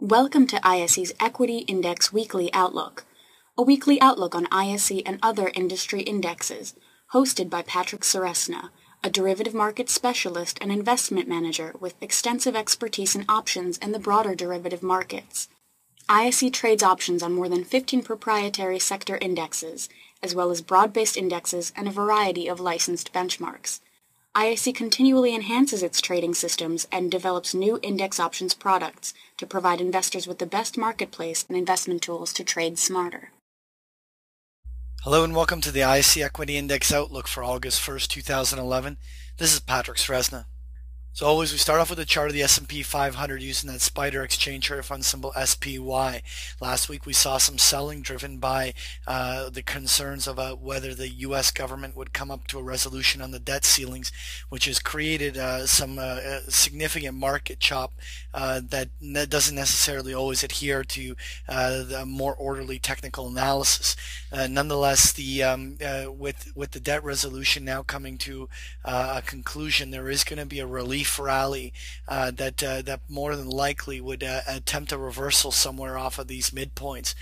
Welcome to ISE's Equity Index Weekly Outlook, a weekly outlook on ISE and other industry indexes, hosted by Patrick Ceresna, a derivative market specialist and investment manager with extensive expertise in options and the broader derivative markets. ISE trades options on more than 15 proprietary sector indexes, as well as broad-based indexes and a variety of licensed benchmarks. ISE continually enhances its trading systems and develops new index options products to provide investors with the best marketplace and investment tools to trade smarter. Hello and welcome to the ISE Equity Index Outlook for August 1st, 2011. This is Patrick Ceresna. As always, we start off with a chart of the S&P 500 using that spider exchange traded fund symbol SPY. Last week we saw some selling driven by the concerns about whether the U.S. government would come up to a resolution on the debt ceilings, which has created some significant market chop that doesn't necessarily always adhere to the more orderly technical analysis. Nonetheless, with the debt resolution now coming to a conclusion, there is going to be a relief rally that more than likely would attempt a reversal somewhere off of these midpoints.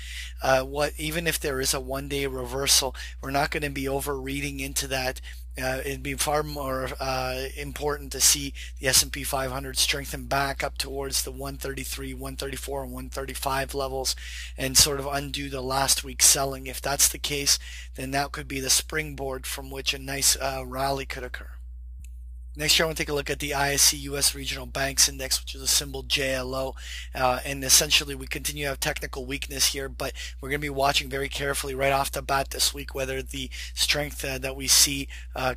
Even if there is a one-day reversal, we're not going to be overreading into that. It'd be far more important to see the S&P 500 strengthen back up towards the 133, 134, and 135 levels and sort of undo the last week's selling. If that's the case, then that could be the springboard from which a nice rally could occur. Next year, I want to take a look at the ISE U.S. Regional Banks Index, which is a symbol JLO. And essentially, we continue to have technical weakness here, but we're going to be watching very carefully right off the bat this week whether the strength that we see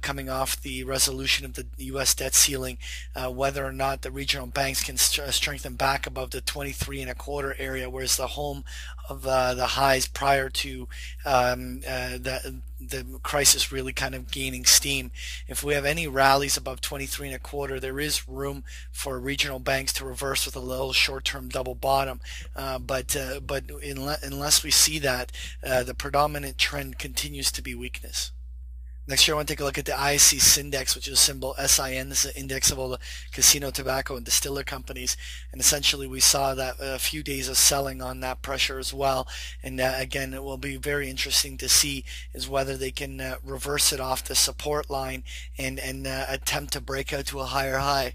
coming off the resolution of the U.S. debt ceiling, whether or not the regional banks can strengthen back above the 23.25 area, whereas the home of the highs prior to the crisis really kind of gaining steam. If we have any rallies above 23.25, there is room for regional banks to reverse with a little short-term double bottom. But unless we see that, the predominant trend continues to be weakness. Next year, I want to take a look at the ISE Index, which is symbol SIN. This is an index of all the casino, tobacco, and distiller companies. And essentially, we saw that a few days of selling on that pressure as well. And again, it will be very interesting to see is whether they can reverse it off the support line and attempt to break out to a higher high.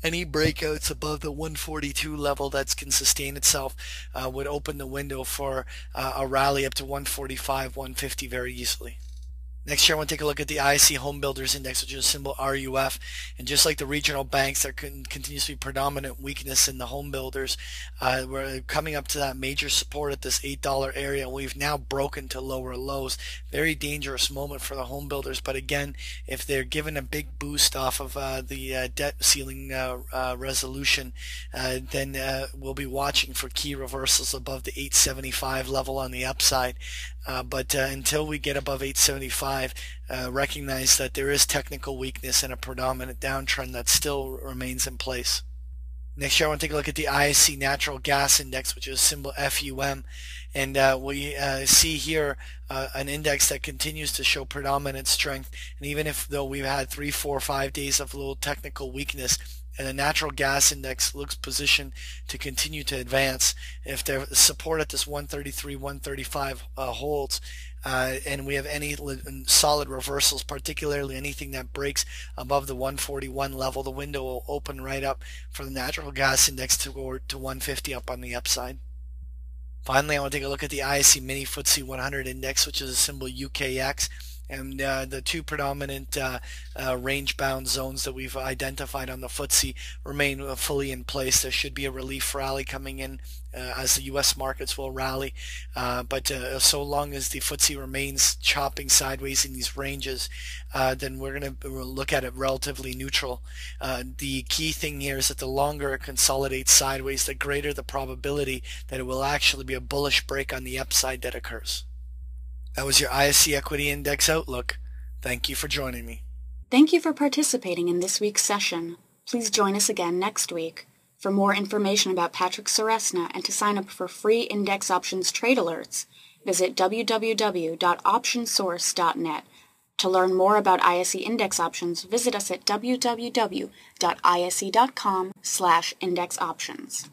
Any breakouts above the 142 level that can sustain itself would open the window for a rally up to 145, 150 very easily. Next year, I want to take a look at the ISE Home Builders Index, which is a symbol RUF. And just like the regional banks, there continues to be predominant weakness in the home builders. We're coming up to that major support at this $8 area. We've now broken to lower lows. Very dangerous moment for the home builders. But again, if they're given a big boost off of the debt ceiling resolution, then we'll be watching for key reversals above the 875 level on the upside. But until we get above 875, recognize that there is technical weakness and a predominant downtrend that still remains in place. Next year, I want to take a look at the ISE Natural Gas Index, which is symbol FUM. And we see here an index that continues to show predominant strength. And even though we've had 3, 4, 5 days of little technical weakness, and the natural gas index looks positioned to continue to advance. If the support at this 133, 135 holds, and we have any solid reversals, particularly anything that breaks above the 141 level, the window will open right up for the natural gas index to go to 150 up on the upside. Finally, I want to take a look at the ISE Mini FTSE 100 Index, which is a symbol UKX. And the two predominant range-bound zones that we've identified on the FTSE remain fully in place. There should be a relief rally coming in as the U.S. markets will rally. But so long as the FTSE remains chopping sideways in these ranges, then we're going to look at it relatively neutral. The key thing here is that the longer it consolidates sideways, the greater the probability that it will actually be a bullish break on the upside that occurs. That was your ISE Equity Index Outlook. Thank you for joining me. Thank you for participating in this week's session. Please join us again next week. For more information about Patrick Ceresna and to sign up for free index options trade alerts, visit www.optionsource.net. To learn more about ISE index options, visit us at www.ise.com/indexoptions.